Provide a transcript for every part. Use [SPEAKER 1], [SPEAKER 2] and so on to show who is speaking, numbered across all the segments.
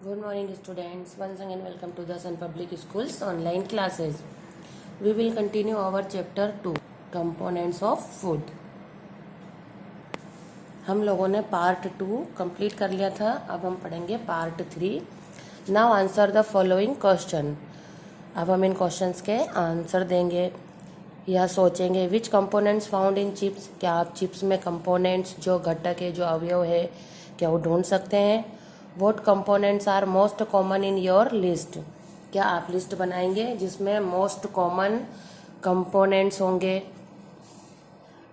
[SPEAKER 1] Good morning, students. Once again, welcome to the Sun Public Schools online classes. We will continue our chapter 2, Components of Food. हम लोगों ने part 2 complete कर लिया था. अब हम पढ़ेंगे part 3. Now answer the following question. अब हम इन क्वेश्चंस के आंसर देंगे या सोचेंगे. विच कंपोनेंट्स फाउंड इन चिप्स. क्या आप चिप्स में कंपोनेंट्स जो घटक है, जो अवयव है, क्या वो ढूंढ सकते हैं. What components are most common in your list. क्या आप लिस्ट बनाएंगे जिसमें मोस्ट कॉमन कंपोनेंट्स होंगे.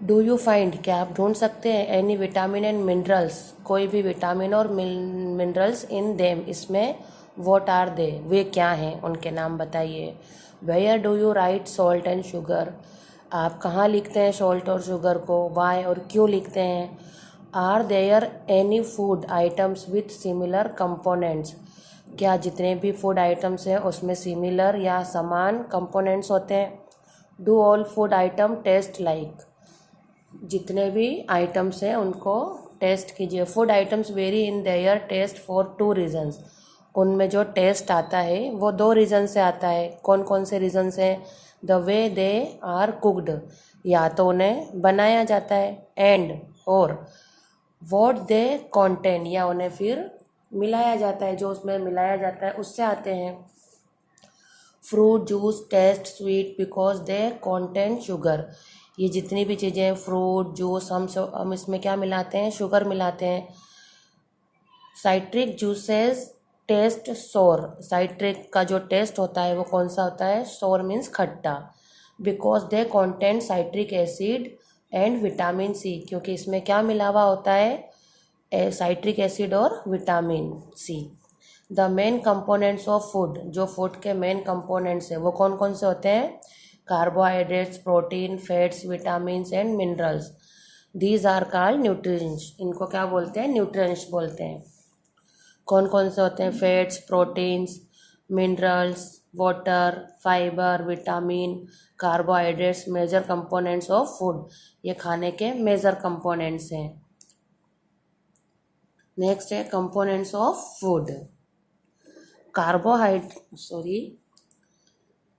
[SPEAKER 1] Do you find. क्या आप ढूंढ सकते हैं एनी विटामिन एंड मिनरल्स. कोई भी विटामिन और मिनरल्स इन देम. इसमें वॉट आर दे. वे क्या हैं, उनके नाम बताइए. Where do you write salt and sugar. आप कहाँ लिखते हैं सॉल्ट और शुगर को. वाई और क्यों लिखते हैं. Are there any food items with similar components. क्या जितने भी फूड आइटम्स हैं उसमें सिमिलर या समान कंपोनेंट्स होते हैं. Do all food item taste like. जितने भी आइटम्स हैं उनको टेस्ट कीजिए. Food items vary in their taste for 2 reasons. उनमें जो टेस्ट आता है वो 2 रीज़न से आता है. कौन कौन से रीजन्स हैं. The way they are cooked. या तो उन्हें बनाया जाता है. एंड और वॉट दे कॉन्टेन. या उन्हें फिर मिलाया जाता है. जो उसमें मिलाया जाता है उससे आते हैं. Fruit juice test sweet because they contain sugar. ये जितनी भी चीज़ें फ्रूट जूस हम इसमें क्या मिलाते हैं, शुगर मिलाते हैं. साइट्रिक जूसेस टेस्ट सोर. साइट्रिक का जो टेस्ट होता है वो कौन सा होता है. सोर मीन्स खट्टा. Because they contain citric acid and vitamin C. क्योंकि इसमें क्या मिला हुआ होता है, साइट्रिक एसिड और vitamin C. The main components of food. जो फूड के मेन कंपोनेंट्स है वो कौन कौन से होते हैं. Carbohydrates protein fats vitamin and minerals. These are called nutrients. इनको क्या बोलते हैं, न्यूट्रिएंट्स बोलते हैं. कौन कौन से होते हैं. Fats proteins minerals water fibre vitamin carbohydrates. Major components of food. ये खाने के मेजर कंपोनेंट्स हैं. नेक्स्ट है components of food.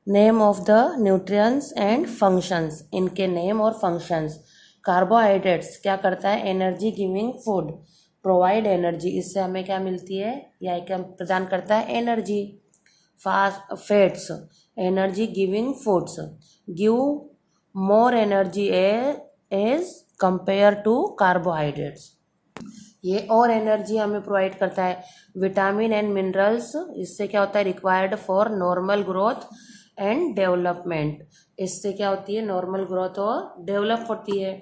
[SPEAKER 1] Name of the nutrients and functions. इनके नेम और फंक्शंस. कार्बोहाइड्रेट्स क्या करता है, energy giving food. Provide energy. इससे हमें क्या मिलती है, या क्या प्रदान करता है, energy. Fats energy giving foods. Give more energy as compare to carbohydrates. ये और एनर्जी हमें प्रोवाइड करता है. Vitamin and minerals. इससे क्या होता है, required for normal growth and development. इससे क्या होती है, नॉर्मल ग्रोथ और डेवलप होती है.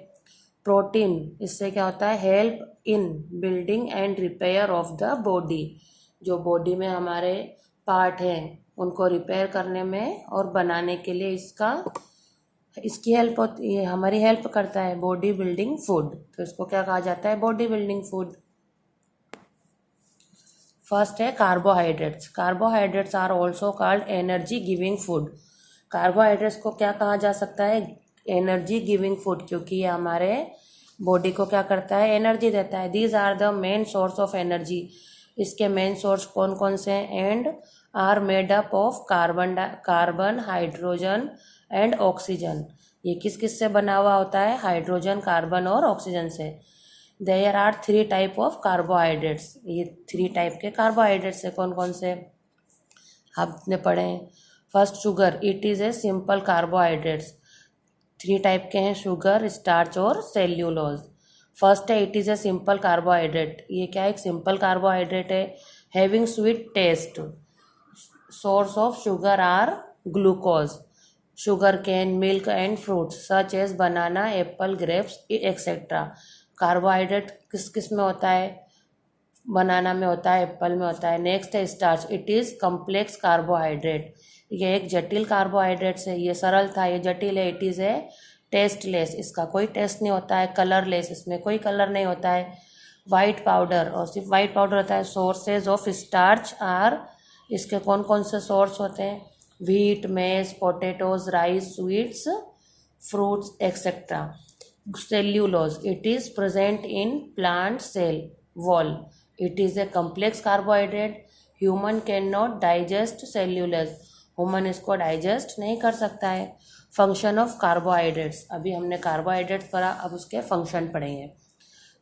[SPEAKER 1] प्रोटीन. इससे क्या होता है, help in building and repair of the body. जो बॉडी में हमारे पार्ट हैं उनको रिपेयर करने में और बनाने के लिए इसकी हेल्प होती है, हमारी हेल्प करता है. Body building food. तो इसको क्या कहा जाता है, बॉडी बिल्डिंग फूड. फर्स्ट है carbohydrates. Carbohydrates are also called energy giving food. Carbohydrates को क्या कहा जा सकता है, एनर्जी गिविंग फूड. क्योंकि ये हमारे बॉडी को क्या करता है, एनर्जी देता है. These are the main source of energy. इसके मेन सोर्स कौन कौन से हैं. And are made up of carbon hydrogen and oxygen. ये किस किस से बना हुआ होता है, हाइड्रोजन कार्बन और ऑक्सीजन से. There are 3 type of carbohydrates. ये 3 टाइप के कार्बोहाइड्रेट्स है. कौन कौन से आपने पढ़े हैं. First sugar. It is a simple carbohydrates. 3 type के हैं, शुगर स्टार्च और सेल्यूलोज. फर्स्ट है it is a simple carbohydrate. ये क्या है, एक सिंपल कार्बोहाइड्रेट है. Having sweet taste. Source of sugar are glucose sugar cane milk and fruits such as banana apple grapes etc. Carbohydrate किस किस में होता है, बनाना में होता है, एप्पल में होता है. नेक्स्ट है starch. It is complex carbohydrate. ये एक जटिल कार्बोहाइड्रेट है. ये सरल था, ये जटिल है. It is A tasteless. इसका कोई टेस्ट नहीं होता है. कलरलेस. इसमें कोई कलर नहीं होता है. White powder. और सिर्फ वाइट पाउडर होता है. Sources of starch are. इसके कौन कौन से सोर्स होते हैं, wheat, maize, potatoes, rice, sweets, fruits, etc. Cellulose. It is present in plant cell wall. It is a complex carbohydrate human can not digest cellulose, human इसको digest नहीं कर सकता है। फंक्शन ऑफ कार्बोहाइड्रेट्स, अभी हमने carbohydrates पढ़ा, अब उसके फंक्शन पढ़ेंगे।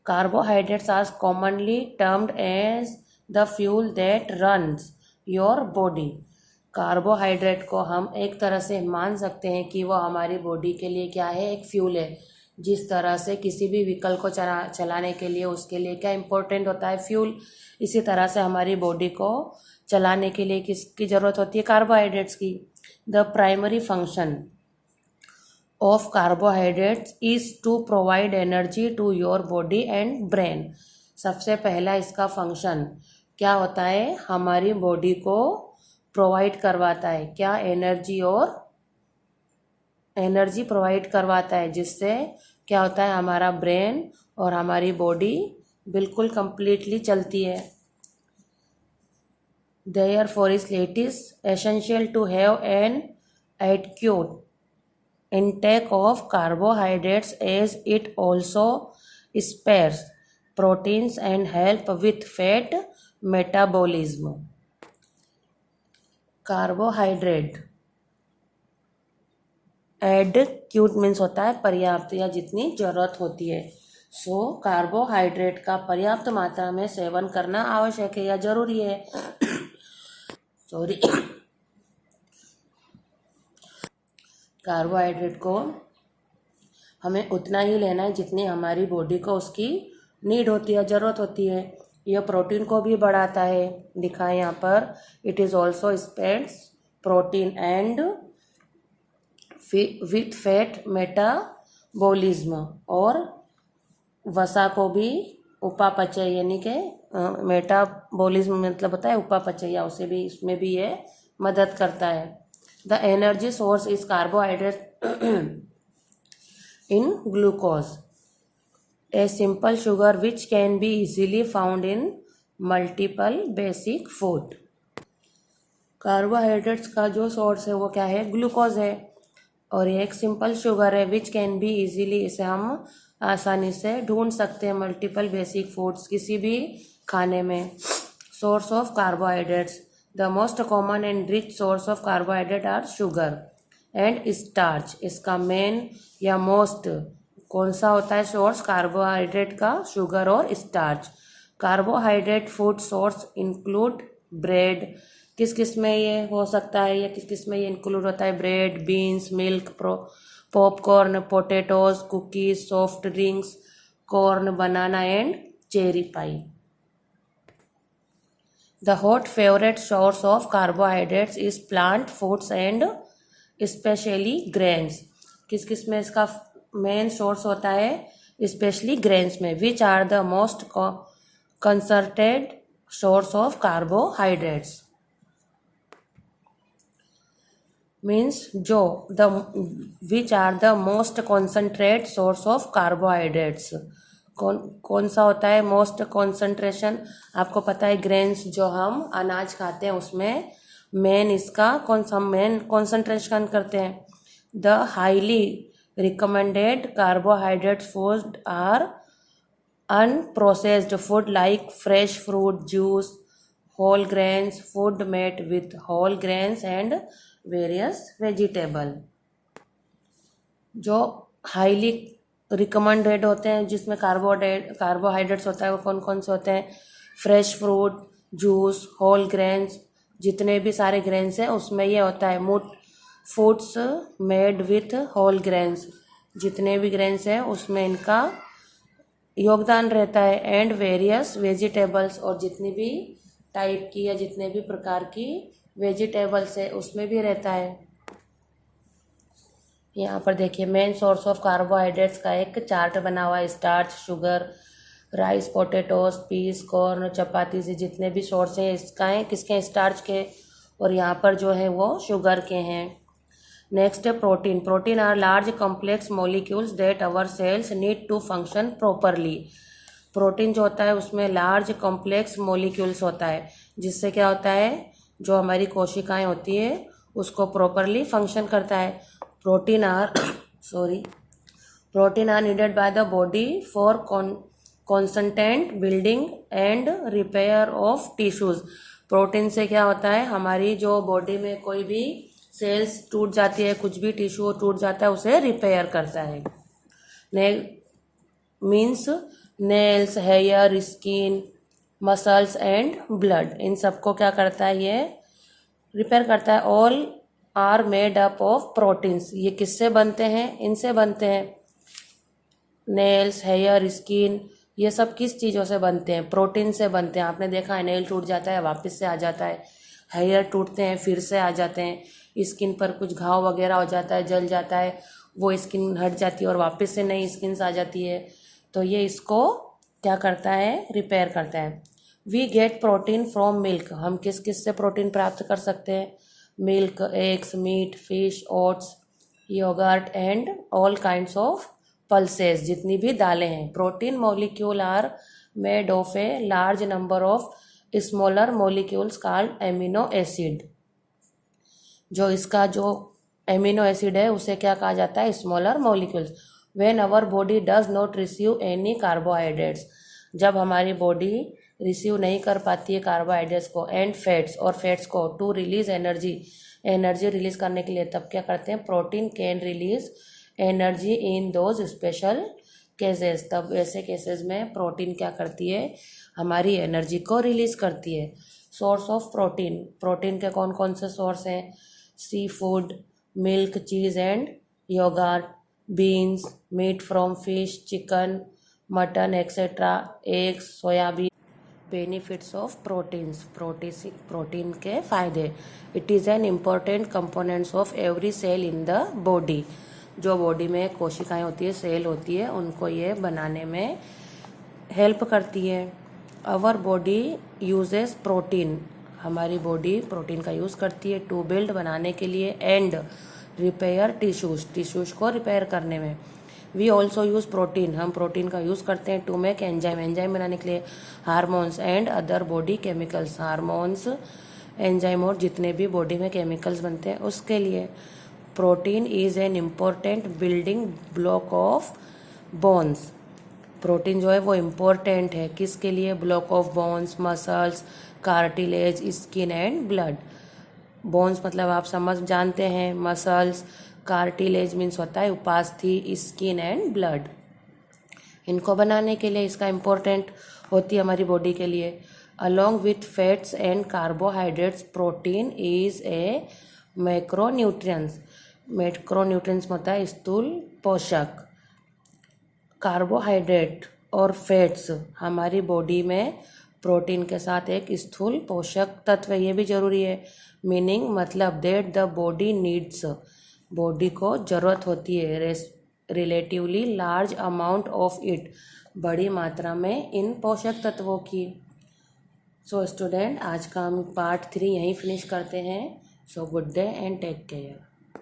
[SPEAKER 1] Carbohydrates are commonly termed as the fuel that runs your body. Carbohydrate को हम एक तरह से मान सकते हैं कि वो हमारी बॉडी के लिए क्या है, एक फ्यूल है। जिस तरह से किसी भी व्हीकल को चलाने के लिए उसके लिए क्या इंपॉर्टेंट होता है, फ्यूल, इसी तरह से हमारी बॉडी को चलाने के लिए किसकी ज़रूरत होती है, कार्बोहाइड्रेट्स की। The primary function of carbohydrates is to provide energy to your body and brain. सबसे पहला इसका फंक्शन क्या होता है, हमारी बॉडी को प्रोवाइड करवाता है, क्या, एनर्जी, और एनर्जी प्रोवाइड करवाता है, जिससे क्या होता है, हमारा ब्रेन और हमारी बॉडी बिल्कुल कंप्लीटली चलती है। Therefore it is essential to have an adequate intake of carbohydrates as it also spares proteins and help with fat metabolism. Carbohydrate adequate means होता है पर्याप्त या जितनी जरूरत होती है। सो कार्बोहाइड्रेट का पर्याप्त मात्रा में सेवन करना आवश्यक है या जरूरी है। सॉरी, कार्बोहाइड्रेट को हमें उतना ही लेना है जितनी हमारी बॉडी को उसकी नीड होती है, ज़रूरत होती है। यह प्रोटीन को भी बढ़ाता है, लिखा है यहाँ पर, it is also spades protein and with fat metabolism, और वसा को भी उपापचय यानी कि मेटाबॉलिज्म मतलब होता है उपापचय, या उसे भी, इसमें भी ये मदद करता है। The energy source is carbohydrate in glucose, a simple sugar which can be easily found in multiple basic food. Carbohydrates का जो सोर्स है वो क्या है, ग्लूकोज है, और ये एक सिंपल शुगर है विच कैन बी इजीली, इसे हम आसानी से ढूंढ सकते हैं मल्टीपल बेसिक फूड्स, किसी भी खाने में। Source of carbohydrates, the most common and rich source of carbohydrate are sugar and starch. इसका मेन या मोस्ट कौन सा होता है सोर्स कार्बोहाइड्रेट का, शुगर और starch. Carbohydrate food source include bread, किस किस में ये हो सकता है, या किस किस में ये इंक्लूड होता है, bread, beans, milk, popcorn, potatoes, cookies, soft drinks, corn, banana and cherry pi. The hot favourite source of carbohydrates is plant foods and specially grains. किस किस में इसका मेन सोर्स होता है, स्पेशली ग्रेन्स में। Which are the most concerted source of carbohydrates, means जो the which are the most concentrate source of carbohydrates, कौन सा होता है मोस्ट कॉन्सेंट्रेशन। आपको पता है ग्रेन्स जो हम अनाज खाते हैं उसमें मेन इसका कौन सा मेन कॉन्सेंट्रेशन करते हैं। The highly recommended carbohydrate food are unprocessed food like fresh fruit juice, whole grains, food made with whole grains and various vegetable. जो हाईली रिकमेंडेड होते हैं जिसमें कार्बोहाइड्रेट्स होता है वो कौन कौन से होते हैं, fresh fruit, juice, whole grains, जितने भी सारे ग्रेन्स हैं उसमें ये होता है। Foods made with whole grains, जितने भी ग्रेन्स हैं उसमें इनका योगदान रहता है। एंड वेरियस वेजिटेबल्स, और जितनी भी टाइप की या जितने भी प्रकार की वेजिटेबल्स है उसमें भी रहता है। यहाँ पर देखिए मेन सोर्स ऑफ कार्बोहाइड्रेट्स का एक चार्ट बना हुआ है। Starch, sugar, rice, potatoes, peas, corn, chapati से जितने भी सोर्स हैं इसका है, किसके, स्टार्च के, और यहाँ पर जो है वो शुगर के हैं। नेक्स्ट है protein. Protein are large complex molecules that our cells need to function properly. Protein जो होता है उसमें लार्ज कॉम्प्लेक्स मॉलिक्यूल्स होता है, जिससे क्या होता है, जो हमारी कोशिकाएं होती है उसको प्रॉपरली फंक्शन करता है। Protein are needed by the body for constant building and repair of tissues. Protein से क्या होता है, हमारी जो बॉडी में कोई भी सेल्स टूट जाती है, कुछ भी टिश्यू टूट जाता है, उसे रिपेयर करता है। ने means nails, hair, skin, muscles and blood, इन सबको क्या करता है, ये रिपेयर करता है। All are made up of proteins, ये किससे बनते हैं, इनसे बनते हैं। नेल्स, हेयर, स्किन, ये सब किस चीज़ों से बनते हैं, प्रोटीन से बनते हैं। आपने देखा है नेल टूट जाता है वापस से आ जाता है, हेयर टूटते हैं फिर से आ जाते हैं, स्किन पर कुछ घाव वगैरह हो जाता है, जल जाता है, वो स्किन हट जाती है और वापस से नई स्किन आ जाती है। तो ये इसको क्या करता है, रिपेयर करता है। We get protein from milk, हम किस किस से प्रोटीन प्राप्त कर सकते हैं, milk, eggs, meat, fish, oats, yoghurt and all kinds of pulses, जितनी भी दालें हैं। Protein molecule are made of a large number of smaller molecules called amino acid, जो इसका जो एमिनो एसिड है उसे क्या कहा जाता है, smaller molecules. When our body does not receive any carbohydrates, जब हमारी बॉडी रिसीव नहीं कर पाती है कार्बोहाइड्रेट्स को, एंड फैट्स, और फैट्स को, to release energy, energy release करने के लिए, तब क्या करते हैं, protein can release energy in those special cases, तब ऐसे केसेस में प्रोटीन क्या करती है, हमारी एनर्जी को रिलीज करती है। सोर्स ऑफ प्रोटीन, प्रोटीन के कौन कौन से सोर्स हैं, sea food, milk, cheese and yogurt, beans, meat from fish, chicken, mutton etcetera, eggs, soybean. Benefits of proteins, protein के फायदे। It is an important components of every cell in the body, जो body में कोशिकाएं होती है, cell होती है, उनको ये बनाने में हेल्प करती है। आवर बॉडी यूजेस प्रोटीन, हमारी बॉडी प्रोटीन का यूज़ करती है, टू बिल्ड, बनाने के लिए, एंड रिपेयर टिश्यूज, टिश्यूज को रिपेयर करने में। वी ऑल्सो यूज़ प्रोटीन, हम प्रोटीन का यूज़ करते हैं टू मेक एंजाइम, एंजाइम बनाने के लिए, hormones and other body chemicals, hormones, enzyme और जितने भी बॉडी में केमिकल्स बनते हैं उसके लिए। Protein is an important building block of bones, protein जो है वो इम्पोर्टेंट है किसके लिए, block of bones, muscles, cartilage, skin and blood. Bones मतलब आप समझ जानते हैं, मसल्स, कार्टिलेज मीन्स होता है उपास्थि, स्किन एंड ब्लड, इनको बनाने के लिए इसका इम्पोर्टेंट होती है हमारी बॉडी के लिए। Along with fats and carbohydrates, protein is a macronutrients, macronutrients होता है स्थूल पोषक। कार्बोहाइड्रेट और फैट्स, हमारी बॉडी में प्रोटीन के साथ एक स्थूल पोषक तत्व, ये भी जरूरी है। मीनिंग मतलब that the body needs, body को ज़रूरत होती है, relatively large amount of it, बड़ी मात्रा में इन पोषक तत्वों की। सो स्टूडेंट, आज का हम पार्ट 3 यहीं फिनिश करते हैं। So good day and take care.